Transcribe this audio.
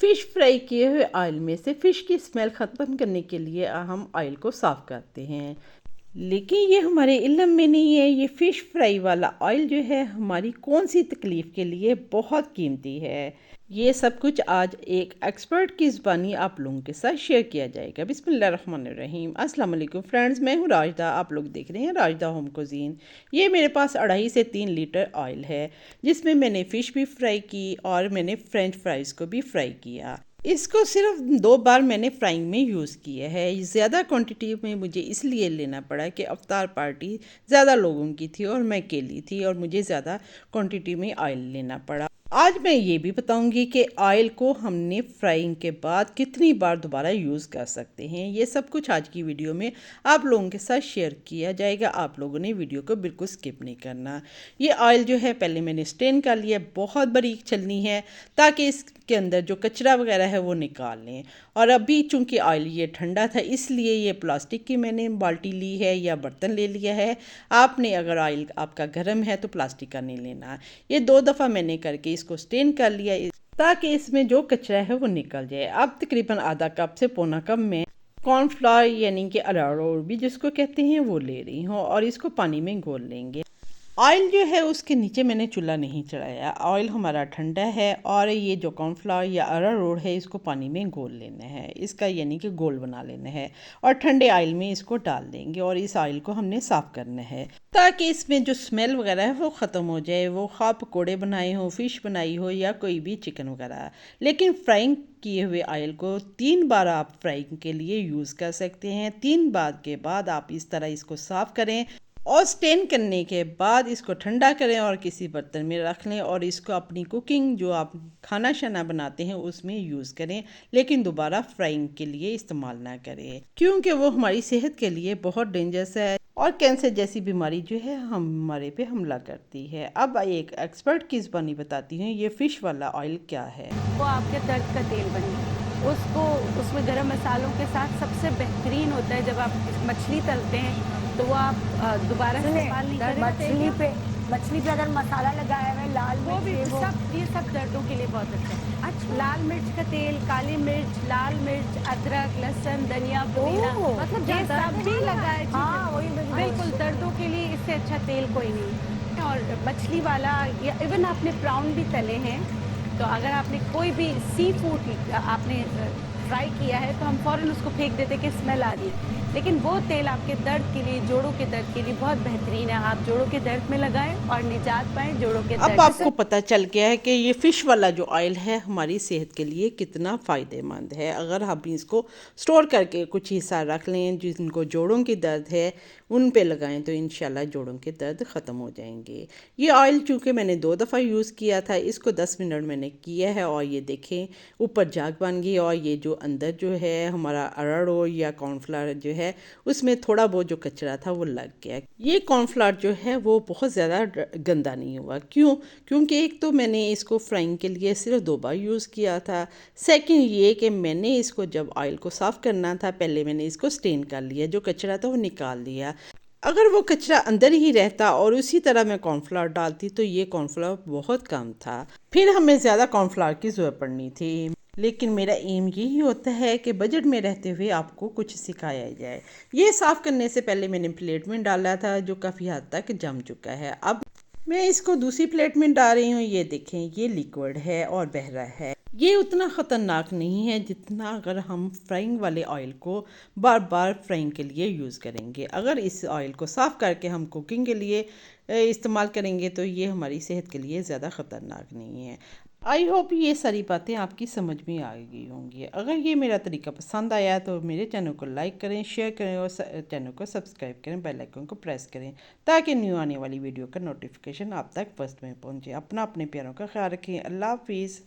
Fish fry किए हुए oil में से फ़िश की स्मेल ख़त्म करने के लिए हम ऑयल को साफ़ करते हैं। लेकिन ये हमारे इल्म में नहीं है, ये फ़िश फ्राई वाला ऑयल जो है हमारी कौन सी तकलीफ़ के लिए बहुत कीमती है। ये सब कुछ आज एक एक्सपर्ट की ज़ुबानी आप लोगों के साथ शेयर किया जाएगा। बिस्मिल्लाहिर्रहमानिर्रहीम। अस्सलाम वालेकुम फ्रेंड्स, मैं हूँ राजदा। आप लोग देख रहे हैं राजदा होम कुज़ीन। ये मेरे पास 2.5 से 3 लीटर ऑयल है, जिसमें मैंने फ़िश भी फ्राई की और मैंने फ्रेंच फ्राइज़ को भी फ्राई किया। इसको सिर्फ 2 बार मैंने फ्राइंग में यूज़ किया है। ज़्यादा क्वांटिटी में मुझे इसलिए लेना पड़ा कि अफ्तार पार्टी ज़्यादा लोगों की थी और मैं अकेली थी और मुझे ज़्यादा क्वांटिटी में ऑयल लेना पड़ा। आज मैं ये भी बताऊंगी कि ऑयल को हमने फ्राइंग के बाद कितनी बार दोबारा यूज़ कर सकते हैं। ये सब कुछ आज की वीडियो में आप लोगों के साथ शेयर किया जाएगा। आप लोगों ने वीडियो को बिल्कुल स्किप नहीं करना। ये ऑयल जो है पहले मैंने स्ट्रेन कर लिया, बहुत बारीक छलनी है ताकि इसके अंदर जो कचरा वगैरह है वो निकाल लें। और अभी चूंकि ऑयल ये ठंडा था इसलिए ये प्लास्टिक की मैंने बाल्टी ली है या बर्तन ले लिया है। आपने अगर ऑयल आपका गर्म है तो प्लास्टिक का नहीं लेना। ये 2 दफ़ा मैंने करके इसको स्टेन कर लिया ताकि इसमें जो कचरा है वो निकल जाए। अब तकरीबन आधा कप से पौना कप में कॉर्नफ्लावर यानी कि अरारोट भी जिसको कहते हैं वो ले रही हूँ और इसको पानी में घोल लेंगे। ऑयल जो है उसके नीचे मैंने चूल्हा नहीं चढ़ाया। ऑयल हमारा ठंडा है और ये जो कॉर्नफ्लावर या अरारोट है इसको पानी में घोल लेना है, इसका यानी कि घोल बना लेना है और ठंडे ऑयल में इसको डाल देंगे और इस ऑयल को हमने साफ़ करना है ताकि इसमें जो स्मेल वगैरह है वो ख़त्म हो जाए। वो खा पकौड़े बनाए हो, फ़िश बनाई हो या कोई भी चिकन वगैरह। लेकिन फ्राइंग किए हुए ऑयल को 3 बार आप फ्राइंग के लिए यूज़ कर सकते हैं। 3 बार के बाद आप इस तरह इसको साफ़ करें और स्टेन करने के बाद इसको ठंडा करें और किसी बर्तन में रख लें और इसको अपनी कुकिंग जो आप खाना शाना बनाते हैं उसमें यूज़ करें, लेकिन दोबारा फ्राइंग के लिए इस्तेमाल ना करें क्योंकि वो हमारी सेहत के लिए बहुत डेंजरस है और कैंसर जैसी बीमारी जो है हमारे पे हमला करती है। अब एक एक्सपर्ट की ज़बानी बताती हूँ ये फ़िश वाला ऑयल क्या है। वो आपके दर्द का तेल बने। उसको उसमें गरम मसालों के साथ सबसे बेहतरीन होता है जब आप मछली तलते हैं तो वो आप दोबारा सुने इस्तेमाल नहीं करें मछली पे अगर मसाला लगाया हुआ है लाल वो भी मिर्च ये सब दर्दों के लिए बहुत अच्छा है। अच्छा, लाल मिर्च का तेल, काली मिर्च, लाल मिर्च, अदरक, लहसुन, धनिया, पुदीना, मतलब ये सब भी लगाए हाँ वही बिल्कुल दर्दों के लिए इससे अच्छा तेल कोई नहीं। और मछली वाला या इवन आपने प्राउन भी तले हैं तो अगर आपने कोई भी सी फूड आपने फ्राई किया है तो हम फ़ौरन उसको फेंक देते कि स्मेल आ रही है। लेकिन वो तेल आपके दर्द के लिए, जोड़ों के दर्द के लिए बहुत बेहतरीन है। आप जोड़ों के दर्द में लगाएं और निजात पाएं जोड़ों के अब दर्द आपको से। पता चल गया है कि ये फ़िश वाला जो ऑयल है हमारी सेहत के लिए कितना फ़ायदेमंद है। अगर हम इसको स्टोर करके कुछ हिस्सा रख लें, जिनको जोड़ों की दर्द है उन पे लगाएं तो इंशाल्लाह जोड़ों के दर्द ख़त्म हो जाएंगे। ये ऑयल चूँकि मैंने 2 दफ़ा यूज़ किया था, इसको 10 मिनट मैंने किया है और ये देखें ऊपर जाग बन गई और ये जो अंदर जो है हमारा अरारोट या कॉर्नफ्लावर जो है उसमें थोड़ा बहुत जो कचरा था वो लग गया। ये कॉर्नफ्लावर जो है वो बहुत ज़्यादा गंदा नहीं हुआ। क्योंकि एक तो मैंने इसको फ्राइंग के लिए सिर्फ 2 बार यूज़ किया था। सेकंड ये कि मैंने इसको जब ऑयल को साफ़ करना था पहले मैंने इसको स्टेन कर लिया, जो कचरा था वो निकाल लिया। अगर वो कचरा अंदर ही रहता और उसी तरह मैं कॉर्नफ्लावर डालती तो ये कॉर्नफ्लावर बहुत कम था, फिर हमें ज़्यादा कॉर्नफ्लावर की ज़रूरत पड़नी थी। लेकिन मेरा एम यही होता है कि बजट में रहते हुए आपको कुछ सिखाया जाए। ये साफ़ करने से पहले मैंने प्लेट में डाला था जो काफ़ी हद तक जम चुका है। अब मैं इसको दूसरी प्लेट में डाल रही हूँ। ये देखें ये लिक्विड है और बह रहा है। ये उतना ख़तरनाक नहीं है जितना अगर हम फ्राइंग वाले ऑयल को बार बार फ्राइंग के लिए यूज़ करेंगे। अगर इस ऑयल को साफ़ करके हम कुकिंग के लिए इस्तेमाल करेंगे तो ये हमारी सेहत के लिए ज़्यादा ख़तरनाक नहीं है। आई होप ये सारी बातें आपकी समझ में आ गई होंगी। अगर ये मेरा तरीका पसंद आया तो मेरे चैनल को लाइक करें, शेयर करें और चैनल को सब्सक्राइब करें, बेल आइकन को प्रेस करें ताकि न्यू आने वाली वीडियो का नोटिफिकेशन आप तक फर्स्ट में पहुंचे। अपना अपने प्यारों का ख्याल रखें। अल्लाह हाफिज़।